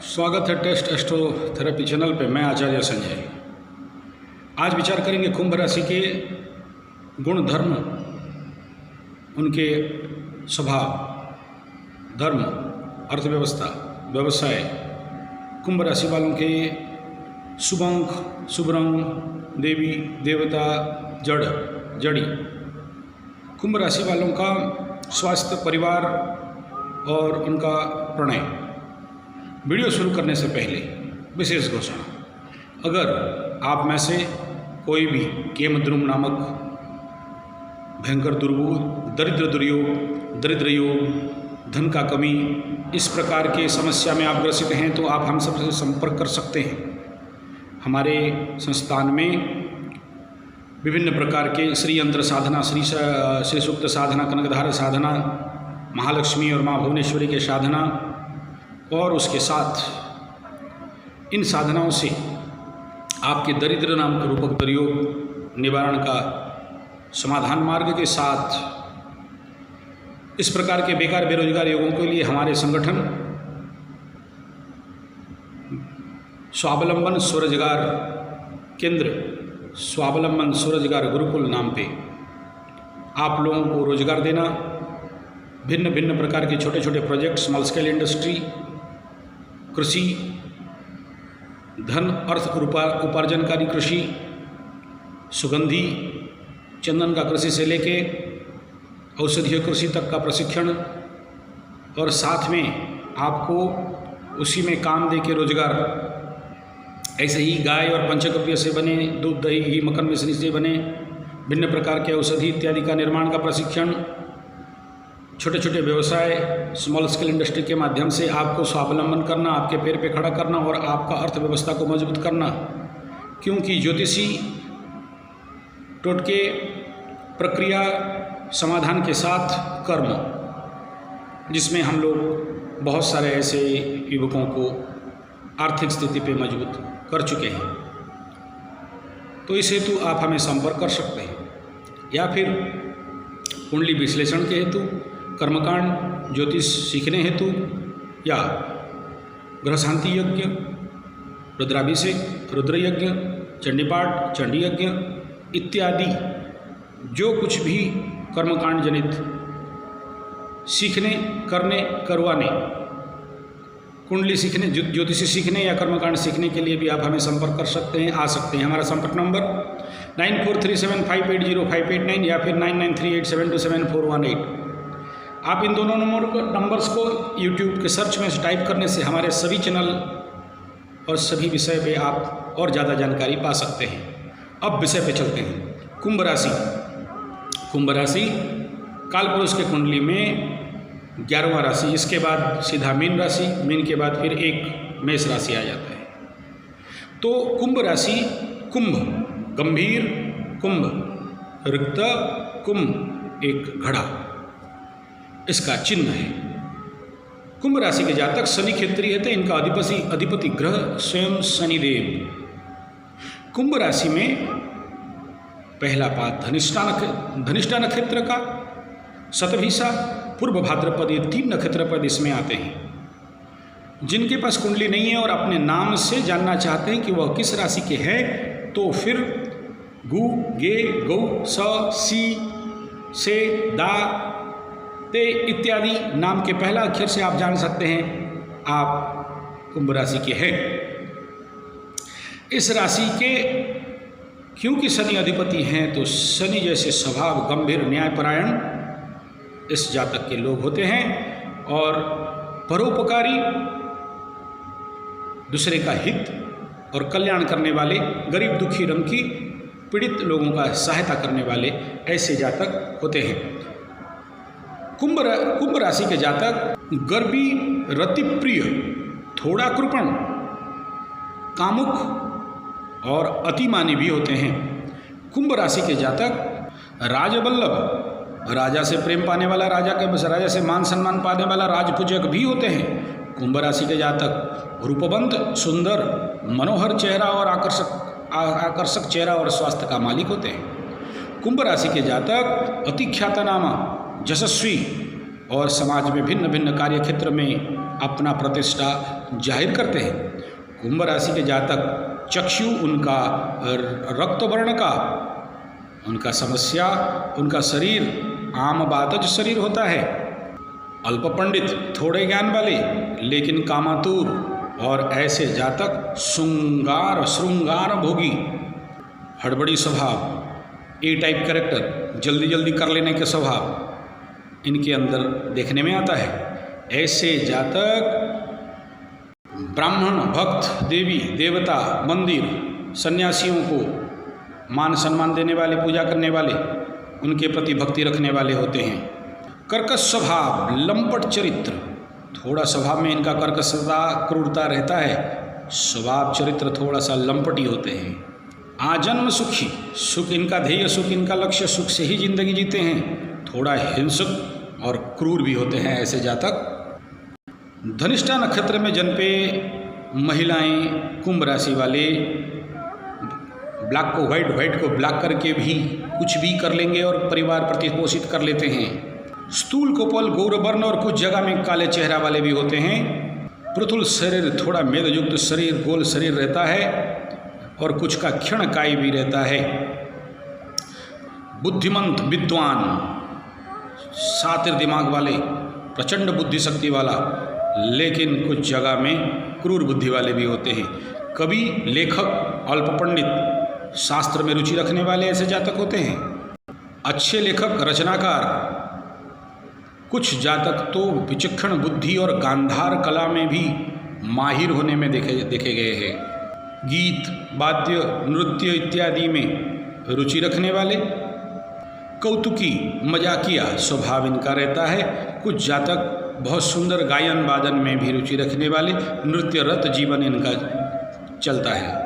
स्वागत है test एस्ट्रोथेरेपी channel पे। मैं आचार्य संजय। आज विचार करेंगे कुंभ राशि के गुण, धर्म, उनके स्वभाव, धर्म, अर्थव्यवस्था, व्यवसाय, कुंभ राशि वालों के शुभ अंक, शुभ रंग, देवी देवता, जड़ी, कुंभ राशि वालों का स्वास्थ्य, परिवार और उनका प्रणय। वीडियो शुरू करने से पहले विशेष घोषणा: अगर आप में से कोई भी केमद्रुम नामक भयंकर दुर्योग, दरिद्र योग, धन का कमी, इस प्रकार के समस्या में आप ग्रसित हैं तो आप हम सबसे संपर्क कर सकते हैं। हमारे संस्थान में विभिन्न प्रकार के श्री यंत्र साधना, श्री सूक्त साधना, कनकधारा साधना, महालक्ष्मी और माँ भुवनेश्वरी के साधना और उसके साथ इन साधनाओं से आपके दरिद्र नाम के रूपक दुर्योग निवारण का समाधान मार्ग के साथ इस प्रकार के बेकार बेरोजगार लोगों के लिए हमारे संगठन स्वावलंबन स्वरोजगार केंद्र, स्वावलंबन स्वरोजगार गुरुकुल नाम पे आप लोगों को रोजगार देना, भिन्न भिन्न प्रकार के छोटे छोटे प्रोजेक्ट, स्मॉल स्केल इंडस्ट्री, कृषि, धन अर्थ उपार्जनकारी कृषि, सुगंधी चंदन का कृषि से लेके औषधीय कृषि तक का प्रशिक्षण और साथ में आपको उसी में काम दे के रोजगार। ऐसे ही गाय और पंचगव्य से बने दूध, दही, घी, मक्खन, मिश्री से बने भिन्न प्रकार के औषधि इत्यादि का निर्माण का प्रशिक्षण, छोटे छोटे व्यवसाय, स्मॉल स्केल इंडस्ट्री के माध्यम से आपको स्वावलंबन करना, आपके पैर पे खड़ा करना और आपका अर्थव्यवस्था को मजबूत करना। क्योंकि ज्योतिषी टोटके, प्रक्रिया, समाधान के साथ कर्म, जिसमें हम लोग बहुत सारे ऐसे युवकों को आर्थिक स्थिति पे मजबूत कर चुके हैं। तो इस हेतु आप हमें संपर्क कर सकते हैं या फिर कुंडली विश्लेषण के हेतु, कर्मकांड, ज्योतिष सीखने हेतु या ग्रह शांति यज्ञ, रुद्राभिषेक, रुद्र यज्ञ, चंडीपाठ, चंडी यज्ञ इत्यादि जो कुछ भी कर्मकांड जनित सीखने, करने, करवाने, कुंडली सीखने, ज्योतिषी सीखने या कर्मकांड सीखने के लिए भी आप हमें संपर्क कर सकते हैं, आ सकते हैं। हमारा संपर्क नंबर 9437580589 या फिर 9938727418। आप इन दोनों नंबर्स को यूट्यूब के सर्च में टाइप करने से हमारे सभी चैनल और सभी विषय पे आप और ज़्यादा जानकारी पा सकते हैं। अब विषय पे चलते हैं। कुंभ राशि। कुंभ राशि कालपुरुष के कुंडली में 11वां राशि, इसके बाद सीधा मीन राशि, मीन के बाद फिर एक मेष राशि आ जाता है। तो कुंभ राशि, कुंभ गंभीर, कुंभ रिक्त, कुंभ एक घड़ा, इसका चिन्ह है। कुंभ राशि के जातक शनि क्षेत्रीय थे, इनका अधिपति ग्रह स्वयं शनिदेव। कुंभ राशि में पहला पाद धनिष्ठा नक्षत्र का, शतभिषा, पूर्व भाद्रपद, ये 3 नक्षत्र पद इसमें आते हैं। जिनके पास कुंडली नहीं है और अपने नाम से जानना चाहते हैं कि वह किस राशि के हैं, तो फिर गु, गे, गौ, स, सी, से, दा, ते इत्यादि नाम के पहला अक्षर से आप जान सकते हैं आप कुंभ राशि के हैं। इस राशि के क्योंकि शनि अधिपति हैं तो शनि जैसे स्वभाव गंभीर, न्यायपरायण इस जातक के लोग होते हैं और परोपकारी, दूसरे का हित और कल्याण करने वाले, गरीब दुखी रंकी पीड़ित लोगों का सहायता करने वाले ऐसे जातक होते हैं। कुंभ राशि के जातक गर्वी, रतिप्रिय, थोड़ा कृपण, कामुक और अतिमानी भी होते हैं। कुंभ राशि के जातक राजवल्लभ, राजा से प्रेम पाने वाला, राजा से मान सम्मान पाने वाला राजपूजक भी होते हैं। कुंभ राशि के जातक रूपवंत, सुंदर, मनोहर चेहरा और आकर्षक चेहरा और स्वास्थ्य का मालिक होते हैं। कुंभ राशि के जातक अति ख्यातनामा, यशस्वी और समाज में भिन्न भिन्न कार्य क्षेत्र में अपना प्रतिष्ठा जाहिर करते हैं। कुंभ राशि के जातक चक्षु उनका रक्त वर्ण का, उनका समस्या, उनका शरीर आम बातज शरीर होता है। अल्प पंडित, थोड़े ज्ञान वाले लेकिन कामातुर, और ऐसे जातक श्रृंगार भोगी, हड़बड़ी स्वभाव, ए टाइप कैरेक्टर, जल्दी जल्दी कर लेने के स्वभाव इनके अंदर देखने में आता है। ऐसे जातक ब्राह्मण, भक्त, देवी देवता, मंदिर, सन्यासियों को मान सम्मान देने वाले, पूजा करने वाले, उनके प्रति भक्ति रखने वाले होते हैं। कर्कश स्वभाव, लंपट चरित्र, थोड़ा स्वभाव में इनका कर्कशता, क्रूरता रहता है। स्वभाव चरित्र थोड़ा सा लंपटी होते हैं। आजन्म सुखी, सुख इनका ध्येय, सुख इनका लक्ष्य, सुख से ही जिंदगी जीते हैं। थोड़ा हिंसक और क्रूर भी होते हैं ऐसे जातक। धनिष्ठा नक्षत्र में जन्मे महिलाएं, कुंभ राशि वाले ब्लैक को व्हाइट को ब्लैक करके भी कुछ भी कर लेंगे और परिवार प्रतिपोषित कर लेते हैं। स्थूल कोपल, गौरवर्ण और कुछ जगह में काले चेहरा वाले भी होते हैं। पृथुल शरीर, थोड़ा मेदयुक्त शरीर, गोल शरीर रहता है और कुछ का क्षणकाय भी रहता है। बुद्धिमंत, विद्वान, शातिर दिमाग वाले, प्रचंड बुद्धि शक्ति वाला, लेकिन कुछ जगह में क्रूर बुद्धि वाले भी होते हैं। कवि, लेखक, अल्प पंडित, शास्त्र में रुचि रखने वाले ऐसे जातक होते हैं। अच्छे लेखक, रचनाकार। कुछ जातक तो विचक्षण बुद्धि और गांधार कला में भी माहिर होने में देखे गए हैं। गीत, वाद्य, नृत्य इत्यादि में रुचि रखने वाले। कौतुकी, मजाकिया स्वभाव इनका रहता है। कुछ जातक बहुत सुंदर गायन वादन में भी रुचि रखने वाले, नृत्य रत जीवन इनका चलता है।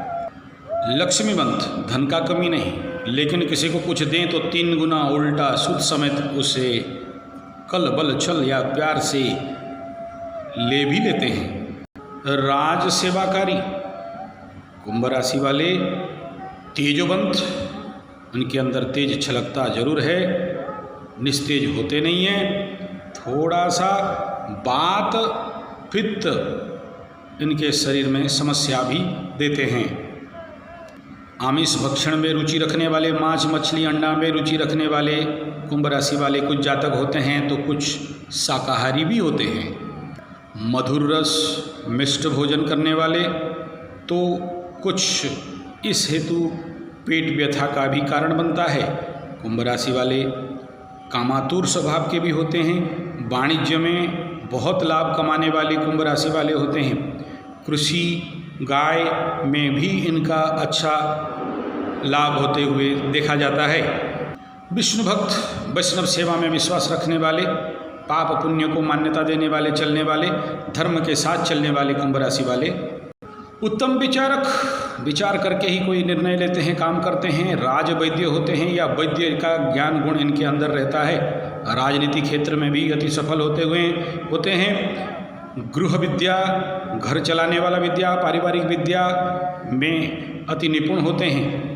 लक्ष्मीवंत, धन का कमी नहीं, लेकिन किसी को कुछ दें तो 3 गुना उल्टा सूद समेत उसे कल बल छल या प्यार से ले भी लेते हैं। राज सेवाकारी, कुंभ राशि वाले तेजोवंत, उनके अंदर तेज छलकता जरूर है, निस्तेज होते नहीं हैं। थोड़ा सा बात, पित्त इनके शरीर में समस्या भी देते हैं। आमिष भक्षण में रुचि रखने वाले, मांस मछली अंडा में रुचि रखने वाले कुंभ राशि वाले कुछ जातक होते हैं, तो कुछ शाकाहारी भी होते हैं। मधुर रस, मिष्ट भोजन करने वाले, तो कुछ इस हेतु पेट व्यथा का भी कारण बनता है। कुंभ राशि वाले कामातुर स्वभाव के भी होते हैं। वाणिज्य में बहुत लाभ कमाने वाले कुंभ राशि वाले होते हैं। कृषि, गाय में भी इनका अच्छा लाभ होते हुए देखा जाता है। विष्णु भक्त, वैष्णव सेवा में विश्वास रखने वाले, पाप पुण्य को मान्यता देने वाले, चलने वाले, धर्म के साथ चलने वाले कुंभ राशि वाले। उत्तम विचारक, विचार करके ही कोई निर्णय लेते हैं, काम करते हैं। राज वैद्य होते हैं या वैद्य का ज्ञान गुण इनके अंदर रहता है। राजनीति क्षेत्र में भी अति सफल होते हैं। गृह विद्या, घर चलाने वाला विद्या, पारिवारिक विद्या में अति निपुण होते हैं।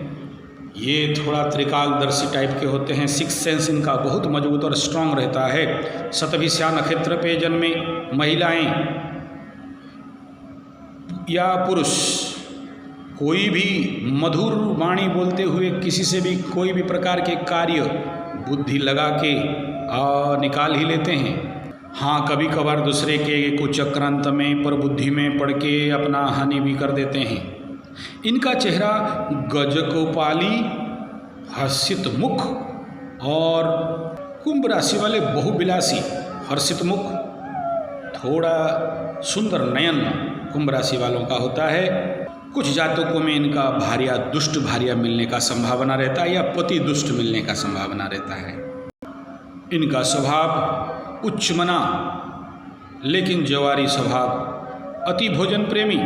ये थोड़ा त्रिकालदर्शी टाइप के होते हैं। सिक्स सेंस इनका बहुत मजबूत और स्ट्रांग रहता है। शतभिषा नक्षत्र पे जन्मे महिलाएं या पुरुष कोई भी मधुर वाणी बोलते हुए किसी से भी कोई भी प्रकार के कार्य बुद्धि लगा के निकाल ही लेते हैं। हाँ, कभी कभार दूसरे के कुछ चक्रांत में पर बुद्धि में पड़ के अपना हानि भी कर देते हैं। इनका चेहरा गजकोपाली, हर्षित मुख, और कुंभ राशि वाले बहुविलासी, हर्षित मुख, थोड़ा सुंदर नयन कुंभ राशि वालों का होता है। कुछ जातकों में इनका भार्या, दुष्ट भार्या मिलने का संभावना रहता है या पति दुष्ट मिलने का संभावना रहता है। इनका स्वभाव उच्चमना लेकिन जवारी स्वभाव, अति भोजन प्रेमी।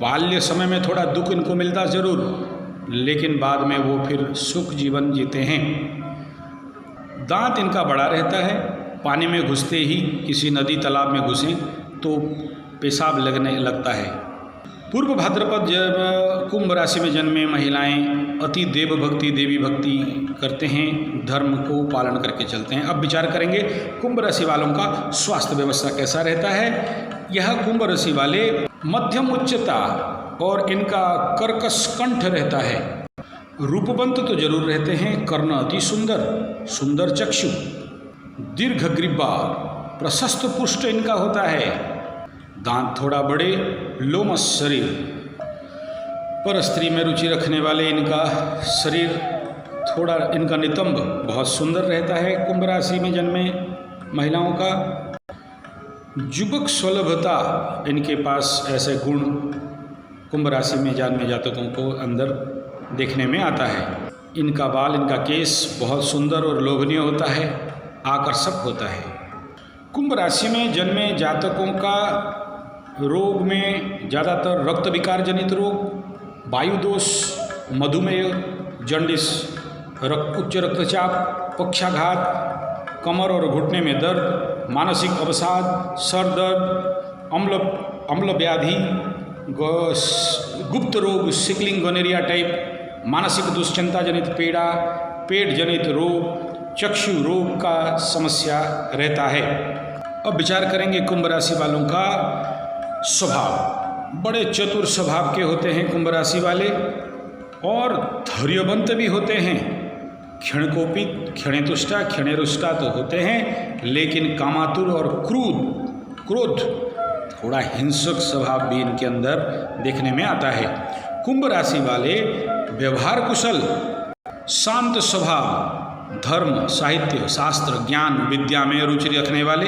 बाल्य समय में थोड़ा दुख इनको मिलता जरूर, लेकिन बाद में वो फिर सुख जीवन जीते हैं। दांत इनका बड़ा रहता है। पानी में घुसते ही किसी नदी तालाब में घुसें तो पेशाब लगने लगता है। पूर्व भाद्रपद जब कुंभ राशि में जन्मे महिलाएं अति देव भक्ति देवी भक्ति करते हैं, धर्म को पालन करके चलते हैं। अब विचार करेंगे कुंभ राशि वालों का स्वास्थ्य व्यवस्था कैसा रहता है। यह कुंभ राशि वाले मध्यम उच्चता और इनका कर्कश कंठ रहता है। रूपवंत तो जरूर रहते हैं, कर्ण अति सुंदर, सुंदर चक्षु, दीर्घ ग्रीवा, प्रशस्त पुष्ट इनका होता है, दांत थोड़ा बड़े, लोमस शरीर। पर स्त्री में रुचि रखने वाले इनका शरीर थोड़ा, इनका नितंब बहुत सुंदर रहता है। कुंभ राशि में जन्मे महिलाओं का युवक सुलभता इनके पास ऐसे गुण कुंभ राशि में जन्मे जातकों को अंदर देखने में आता है। इनका बाल, इनका केस बहुत सुंदर और लोभनीय होता है, आकर्षक होता है। कुंभ राशि में जन्मे जातकों का रोग में ज़्यादातर रक्त विकार जनित रोग, वायु दोष, मधुमेह, जॉन्डिस, उच्च रक्तचाप, पक्षाघात, कमर और घुटने में दर्द, मानसिक अवसाद, सर दर्द, अम्ल व्याधि, गुप्त रोग, सिकलिंग गोनेरिया टाइप, मानसिक दुश्चिंता जनित पीड़ा, पेट जनित रोग, चक्षु रोग का समस्या रहता है। अब विचार करेंगे कुंभ राशि वालों का स्वभाव। बड़े चतुर स्वभाव के होते हैं कुंभ राशि वाले और धैर्यवंत भी होते हैं। क्षणकोपित, क्षणेतुष्टा, क्षणेरुष्टा तो होते हैं, लेकिन कामातुर और क्रोध, थोड़ा हिंसक स्वभाव भी इनके अंदर देखने में आता है। कुंभ राशि वाले व्यवहार कुशल, शांत स्वभाव, धर्म, साहित्य, शास्त्र, ज्ञान, विद्या में रुचि रखने वाले,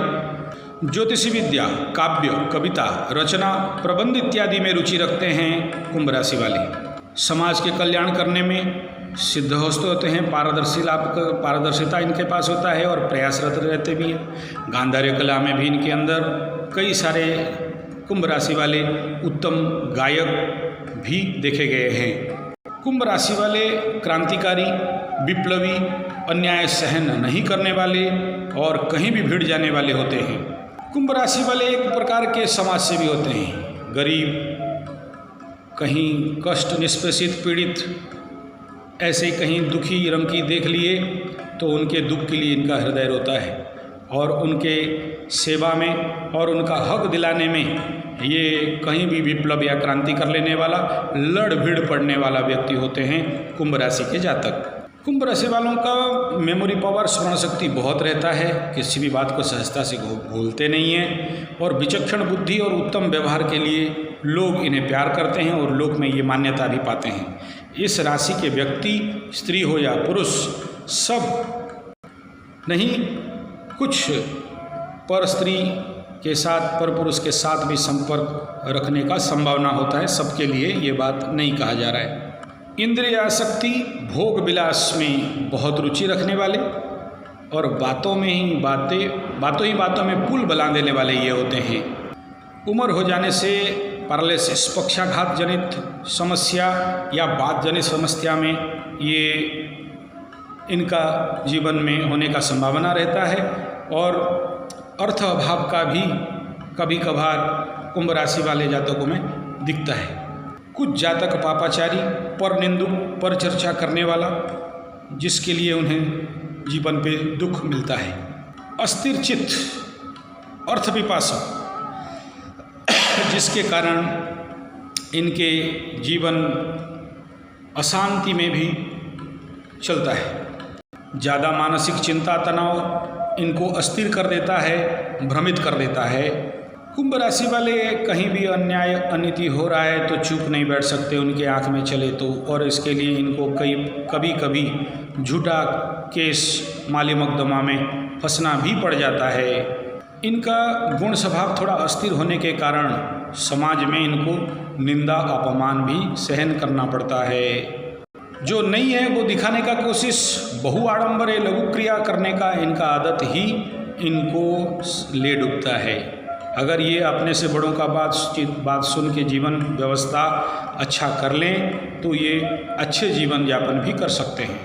ज्योतिषी विद्या, काव्य, कविता, रचना, प्रबंध इत्यादि में रुचि रखते हैं कुंभ राशि वाले। समाज के कल्याण करने में सिद्धहस्त होते हैं, पारदर्शिता इनके पास होता है और प्रयासरत रहते भी हैं। गांधार्य कला में भी इनके अंदर कई सारे कुंभ राशि वाले उत्तम गायक भी देखे गए हैं। कुंभ राशि वाले क्रांतिकारी, विप्लवी, अन्याय सहन नहीं करने वाले और कहीं भी भिड़ जाने वाले होते हैं। कुंभ राशि वाले एक प्रकार के समाज सेवी होते हैं। गरीब, कहीं कष्ट, निष्पेषित, पीड़ित, ऐसे कहीं दुखी रंकी देख लिए तो उनके दुख के लिए इनका हृदय रोता है और उनके सेवा में और उनका हक दिलाने में ये कहीं भी विप्लव या क्रांति कर लेने वाला, लड़ भिड़ पड़ने वाला व्यक्ति होते हैं कुंभ राशि के जातक। कुंभ राशि वालों का मेमोरी पावर, स्मरण शक्ति बहुत रहता है, किसी भी बात को सहजता से भूलते नहीं हैं और विचक्षण बुद्धि और उत्तम व्यवहार के लिए लोग इन्हें प्यार करते हैं और लोक में ये मान्यता भी पाते हैं। इस राशि के व्यक्ति, स्त्री हो या पुरुष, सब नहीं, कुछ पर स्त्री के साथ, पर पुरुष के साथ भी संपर्क रखने का संभावना होता है। सबके लिए ये बात नहीं कहा जा रहा है। इंद्रिय आसक्ति, भोग विलास में बहुत रुचि रखने वाले और बातों में पुल बना देने वाले ये होते हैं। उम्र हो जाने से पैरालिसिस, पक्षाघात जनित समस्या या बात जनित समस्या में ये इनका जीवन में होने का संभावना रहता है और अर्थ अभाव का भी कभी कभार कुंभ राशि वाले जातकों में दिखता है। कुछ जातक पापाचारी, पर निंदुक, पर चर्चा करने वाला, जिसके लिए उन्हें जीवन पे दुख मिलता है। अस्थिर चित्त, अर्थ पिपासा, जिसके कारण इनके जीवन अशांति में भी चलता है। ज़्यादा मानसिक चिंता, तनाव इनको अस्थिर कर देता है, भ्रमित कर देता है। कुंभ राशि वाले कहीं भी अन्याय अनिति हो रहा है तो चुप नहीं बैठ सकते, उनके आंख में चले तो, और इसके लिए इनको कभी कभी झूठा केस, माली मुकदमा में फंसना भी पड़ जाता है। इनका गुण स्वभाव थोड़ा अस्थिर होने के कारण समाज में इनको निंदा, अपमान भी सहन करना पड़ता है। जो नहीं है वो दिखाने का कोशिश, बहु आडंबर, लघु क्रिया करने का इनका आदत ही इनको ले डूबता है। अगर ये अपने से बड़ों का बात सुन के जीवन व्यवस्था अच्छा कर लें तो ये अच्छे जीवन यापन भी कर सकते हैं।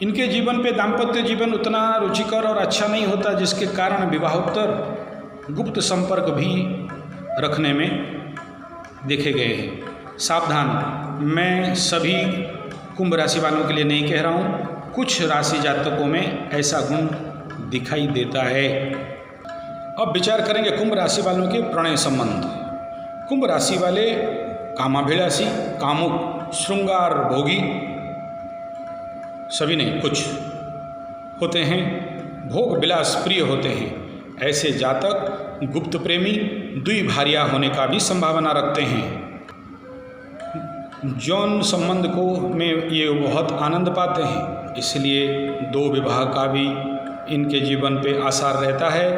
इनके जीवन पे दाम्पत्य जीवन उतना रुचिकर और अच्छा नहीं होता, जिसके कारण विवाहोत्तर गुप्त संपर्क भी रखने में देखे गए हैं। सावधान, मैं सभी कुंभ राशि वालों के लिए नहीं कह रहा हूँ, कुछ राशि जातकों में ऐसा गुण दिखाई देता है। अब विचार करेंगे कुंभ राशि वालों के प्रणय संबंध। कुंभ राशि वाले कामाभिलाषी, कामुक, श्रृंगार भोगी सभी नहीं, कुछ होते हैं, भोग विलास प्रिय होते हैं। ऐसे जातक गुप्त प्रेमी, द्विभार्या होने का भी संभावना रखते हैं। यौन संबंध को में ये बहुत आनंद पाते हैं, इसलिए 2 विवाह का भी इनके जीवन पे आसार रहता है।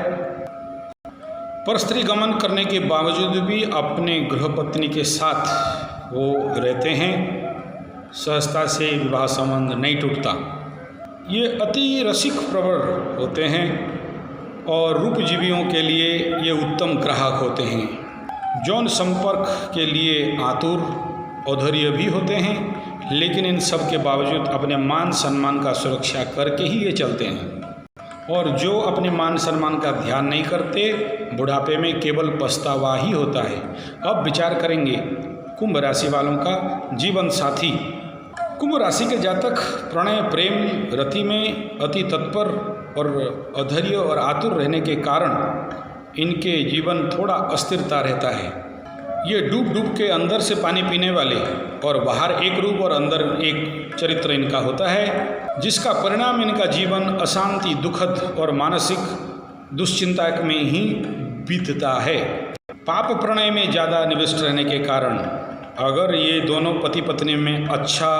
पर स्त्री गमन करने के बावजूद भी अपने गृहपत्नी के साथ वो रहते हैं, सहजता से विवाह संबंध नहीं टूटता। ये अति रसिक प्रवर होते हैं और रूपजीवियों के लिए ये उत्तम ग्राहक होते हैं। यौन संपर्क के लिए आतुर, औधर्य भी होते हैं, लेकिन इन सब के बावजूद अपने मान सम्मान का सुरक्षा करके ही ये चलते हैं। और जो अपने मान सम्मान का ध्यान नहीं करते, बुढ़ापे में केवल पछतावा ही होता है। अब विचार करेंगे कुंभ राशि वालों का जीवन साथी। कुंभ राशि के जातक प्रणय प्रेम रति में अति तत्पर और औधर्य और आतुर रहने के कारण इनके जीवन थोड़ा अस्थिरता रहता है। ये डूब डूब के अंदर से पानी पीने वाले और बाहर एक रूप और अंदर एक चरित्र इनका होता है, जिसका परिणाम इनका जीवन अशांति, दुखद और मानसिक दुश्चिंता में ही बीतता है। पाप प्रणय में ज़्यादा निविष्ट रहने के कारण अगर ये दोनों पति पत्नी में अच्छा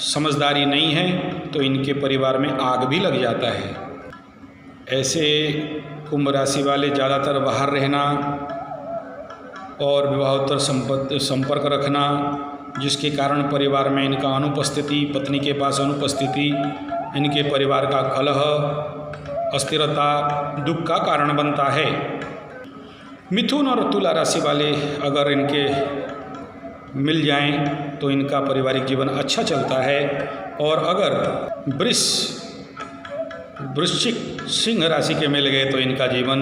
समझदारी नहीं है तो इनके परिवार में आग भी लग जाता है। ऐसे कुंभ राशि वाले ज़्यादातर बाहर रहना और विवाहोत्तर संपर्क रखना, जिसके कारण परिवार में इनका अनुपस्थिति, पत्नी के पास अनुपस्थिति, इनके परिवार का कलह, अस्थिरता, दुख का कारण बनता है। मिथुन और तुला राशि वाले अगर इनके मिल जाएं तो इनका पारिवारिक जीवन अच्छा चलता है। और अगर वृश्चिक सिंह राशि के मिल गए तो इनका जीवन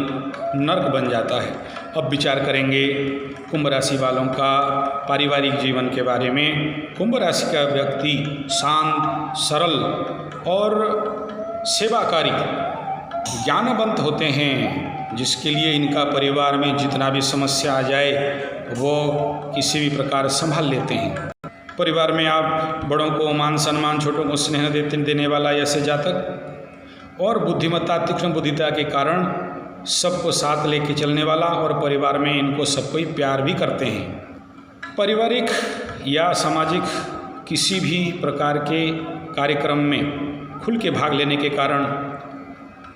नर्क बन जाता है। अब विचार करेंगे कुंभ राशि वालों का पारिवारिक जीवन के बारे में। कुंभ राशि का व्यक्ति शांत, सरल और सेवाकारी, ज्ञानवंत होते हैं, जिसके लिए इनका परिवार में जितना भी समस्या आ जाए वो किसी भी प्रकार संभाल लेते हैं। परिवार में आप बड़ों को मान सम्मान, छोटों को स्नेह देने वाला ऐसे जातक और बुद्धिमत्ता, तीक्ष्ण बुद्धिता के कारण सबको साथ लेके चलने वाला, और परिवार में इनको सबको ही प्यार भी करते हैं। पारिवारिक या सामाजिक किसी भी प्रकार के कार्यक्रम में खुल के भाग लेने के कारण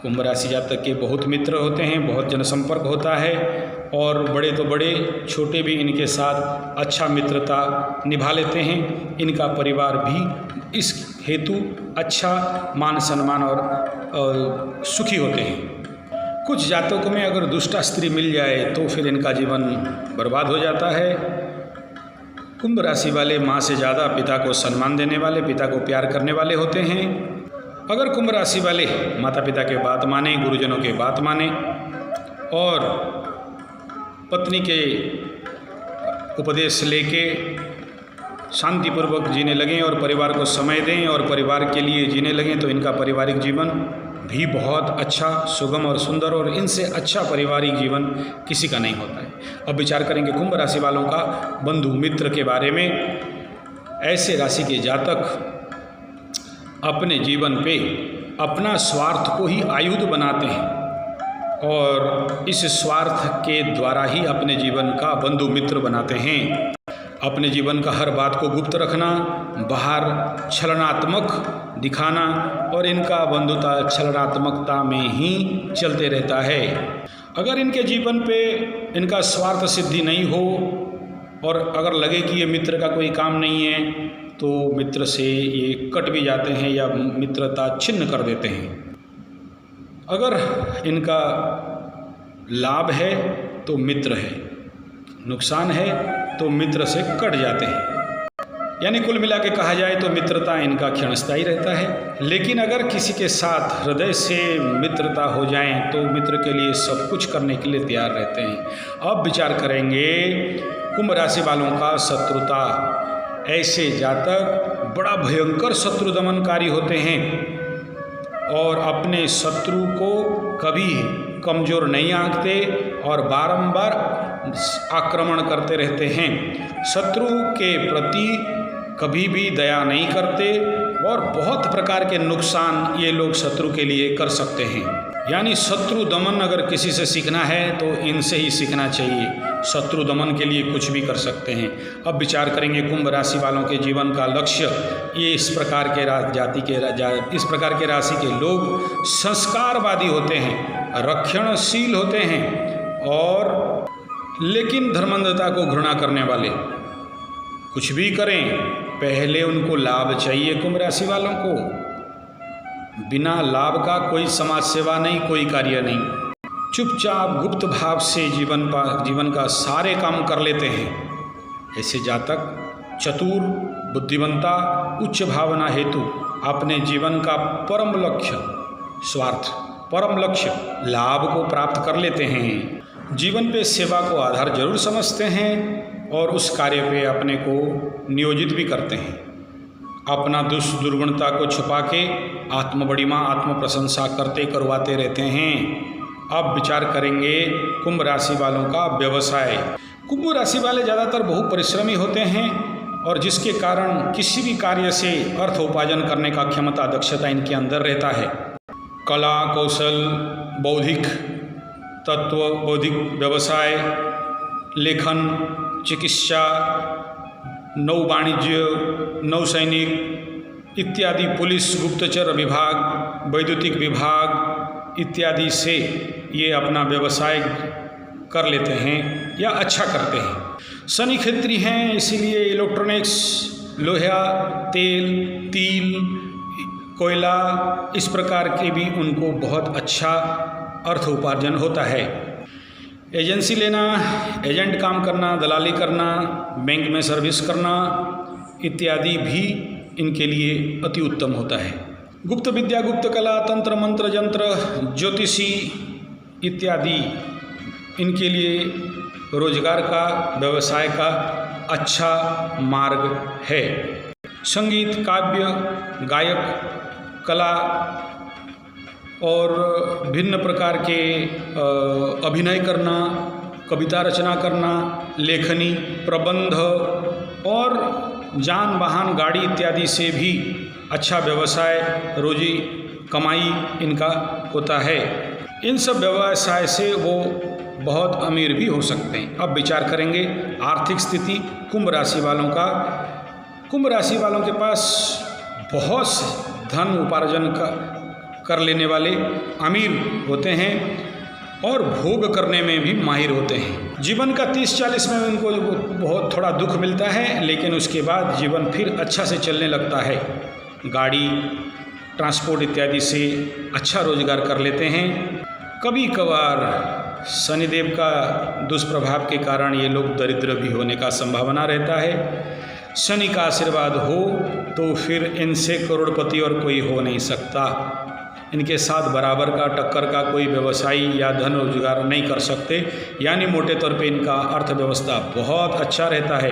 कुंभ राशि जातक के बहुत मित्र होते हैं, बहुत जनसंपर्क होता है और बड़े तो बड़े, छोटे भी इनके साथ अच्छा मित्रता निभा लेते हैं। इनका परिवार भी इस हेतु अच्छा मान सम्मान और सुखी होते हैं। कुछ जातकों में अगर दुष्टा स्त्री मिल जाए तो फिर इनका जीवन बर्बाद हो जाता है। कुंभ राशि वाले माँ से ज़्यादा पिता को सम्मान देने वाले, पिता को प्यार करने वाले होते हैं। अगर कुंभ राशि वाले माता पिता के बात माने, गुरुजनों के बात माने और पत्नी के उपदेश लेके शांतिपूर्वक जीने लगें और परिवार को समय दें और परिवार के लिए जीने लगें तो इनका पारिवारिक जीवन भी बहुत अच्छा, सुगम और सुंदर, और इनसे अच्छा पारिवारिक जीवन किसी का नहीं होता है। अब विचार करेंगे कुंभ राशि वालों का बंधु मित्र के बारे में। ऐसे राशि के जातक अपने जीवन पे अपना स्वार्थ को ही आयुध बनाते हैं और इस स्वार्थ के द्वारा ही अपने जीवन का बंधु मित्र बनाते हैं। अपने जीवन का हर बात को गुप्त रखना, बाहर छलनात्मक दिखाना और इनका बंधुता छलनात्मकता में ही चलते रहता है। अगर इनके जीवन पे इनका स्वार्थ सिद्धि नहीं हो और अगर लगे कि ये मित्र का कोई काम नहीं है तो मित्र से ये कट भी जाते हैं या मित्रता छिन्न कर देते हैं। अगर इनका लाभ है तो मित्र है, नुकसान है तो मित्र से कट जाते हैं। यानी कुल मिला के कहा जाए तो मित्रता इनका क्षणस्थायी रहता है। लेकिन अगर किसी के साथ हृदय से मित्रता हो जाए तो मित्र के लिए सब कुछ करने के लिए तैयार रहते हैं। अब विचार करेंगे कुंभ राशि वालों का शत्रुता। ऐसे जातक बड़ा भयंकर शत्रु दमनकारी होते हैं और अपने शत्रु को कभी कमज़ोर नहीं आंकते और बारंबार आक्रमण करते रहते हैं। शत्रु के प्रति कभी भी दया नहीं करते और बहुत प्रकार के नुकसान ये लोग शत्रु के लिए कर सकते हैं। यानी शत्रु दमन अगर किसी से सीखना है तो इनसे ही सीखना चाहिए। शत्रु दमन के लिए कुछ भी कर सकते हैं। अब विचार करेंगे कुंभ राशि वालों के जीवन का लक्ष्य। ये इस प्रकार के राशि के लोग संस्कारवादी होते हैं, रक्षणशील होते हैं और लेकिन धर्मांधता को घृणा करने वाले। कुछ भी करें पहले उनको लाभ चाहिए। कुंभ राशि वालों को बिना लाभ का कोई समाज सेवा नहीं, कोई कार्य नहीं। चुपचाप गुप्त भाव से जीवन का सारे काम कर लेते हैं। ऐसे जातक चतुर, बुद्धिमंता, उच्च भावना हेतु अपने जीवन का परम लक्ष्य लाभ को प्राप्त कर लेते हैं। जीवन पे सेवा को आधार जरूर समझते हैं और उस कार्य पे अपने को नियोजित भी करते हैं। अपना दुर्गुणता को छुपा के आत्मबड़िमा, आत्म प्रशंसा करवाते रहते हैं। अब विचार करेंगे कुंभ राशि वालों का व्यवसाय। कुंभ राशि वाले ज़्यादातर बहु परिश्रमी होते हैं और जिसके कारण किसी भी कार्य से अर्थ उपार्जन करने का क्षमता, दक्षता इनके अंदर रहता है। कला, कौशल, बौद्धिक तत्व, बौद्धिक व्यवसाय, लेखन, चिकित्सा, नौ वाणिज्य, नौसैनिक इत्यादि, पुलिस, गुप्तचर विभाग, वैद्युतिक विभाग इत्यादि से ये अपना व्यवसाय कर लेते हैं या अच्छा करते हैं। शनि क्षेत्री हैं, इसीलिए इलेक्ट्रॉनिक्स, लोहा, तेल, तिल, कोयला इस प्रकार के भी उनको बहुत अच्छा अर्थ उपार्जन होता है। एजेंसी लेना, एजेंट काम करना, दलाली करना, बैंक में सर्विस करना इत्यादि भी इनके लिए अति उत्तम होता है। गुप्त विद्या, गुप्त कला, तंत्र मंत्र, यंत्र, ज्योतिषी इत्यादि इनके लिए रोजगार का, व्यवसाय का अच्छा मार्ग है। संगीत, काव्य, गायक, कला और भिन्न प्रकार के अभिनय करना, कविता रचना करना, लेखनी, प्रबंध और जान वाहन, गाड़ी इत्यादि से भी अच्छा व्यवसाय, रोजी कमाई इनका होता है। इन सब व्यवसाय से वो बहुत अमीर भी हो सकते हैं। अब विचार करेंगे आर्थिक स्थिति कुंभ राशि वालों का। कुंभ राशि वालों के पास बहुत धन उपार्जन कर लेने वाले अमीर होते हैं और भोग करने में भी माहिर होते हैं। जीवन का 30-40 में उनको बहुत थोड़ा दुख मिलता है, लेकिन उसके बाद जीवन फिर अच्छा से चलने लगता है। गाड़ी, ट्रांसपोर्ट इत्यादि से अच्छा रोजगार कर लेते हैं। कभी कभार शनिदेव का दुष्प्रभाव के कारण ये लोग दरिद्र भी होने का संभावना रहता है। शनि का आशीर्वाद हो तो फिर इनसे करोड़पति और कोई हो नहीं सकता। इनके साथ बराबर का, टक्कर का कोई व्यवसायी या धन रोजगार नहीं कर सकते। यानी मोटे तौर पे इनका अर्थव्यवस्था बहुत अच्छा रहता है।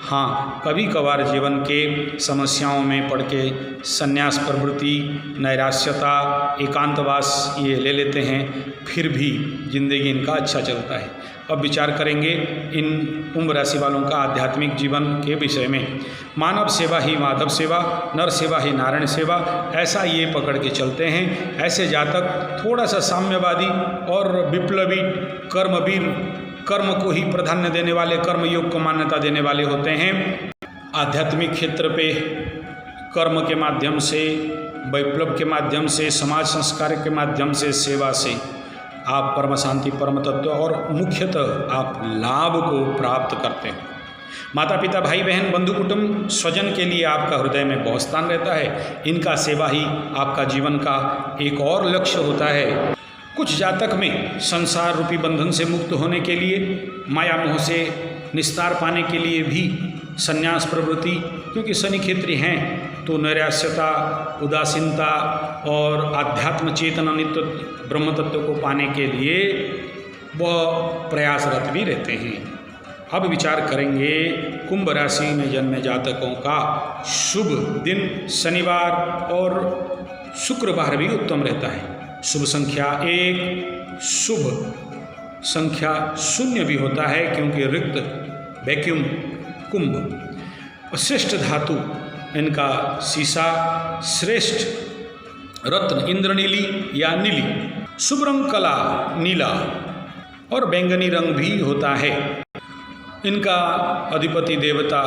हाँ, कभी कभार जीवन के समस्याओं में पड़ के संन्यास प्रवृत्ति, नैराश्यता, एकांतवास ये ले लेते हैं, फिर भी जिंदगी इनका अच्छा चलता है। अब विचार करेंगे इन कुंभ राशि वालों का आध्यात्मिक जीवन के विषय में। मानव सेवा ही माधव सेवा, नर सेवा ही नारायण सेवा, ऐसा ये पकड़ के चलते हैं। ऐसे जातक थोड़ा सा साम्यवादी और विप्लवी, कर्मवीर, कर्म को ही प्राधान्य देने वाले, कर्मयोग को मान्यता देने वाले होते हैं। आध्यात्मिक क्षेत्र पे कर्म के माध्यम से, विप्लव के माध्यम से, समाज संस्कार के माध्यम से, सेवा से आप परम शांति, परम तत्व और मुख्यतः आप लाभ को प्राप्त करते हैं। माता पिता, भाई बहन, बंधु कुटुंब, स्वजन के लिए आपका हृदय में बहुत स्थान रहता है। इनका सेवा ही आपका जीवन का एक और लक्ष्य होता है। कुछ जातक में संसार रूपी बंधन से मुक्त होने के लिए, माया मोह से निस्तार पाने के लिए भी संन्यास प्रवृत्ति, क्योंकि शनि क्षेत्री हैं तो नैराश्यता, उदासीनता और आध्यात्म चेतना, नित्य ब्रह्म तत्व को पाने के लिए वह प्रयासरत भी रहते हैं। अब विचार करेंगे कुंभ राशि में जन्मे जातकों का शुभ दिन शनिवार और शुक्रवार भी उत्तम रहता है। शुभ संख्या 1, शुभ संख्या 0 भी होता है क्योंकि रिक्त वैक्यूम कुंभ। श्रेष्ठ धातु इनका सीसा, श्रेष्ठ रत्न इंद्रनीली या नीली। शुभ रंग कला नीला और बैंगनी रंग भी होता है। इनका अधिपति देवता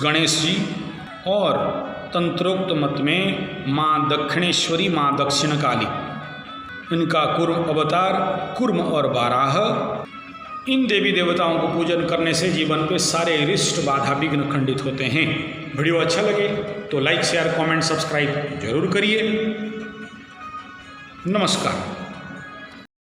गणेश जी और तंत्रोक्त मत में माँ दक्षिणेश्वरी, माँ दक्षिण काली। इनका कुर्म अवतार कुर्म और बाराह। इन देवी देवताओं को पूजन करने से जीवन पे सारे रिष्ट बाधा विघ्न खंडित होते हैं। वीडियो अच्छा लगे तो लाइक शेयर कमेंट सब्सक्राइब जरूर करिए। नमस्कार।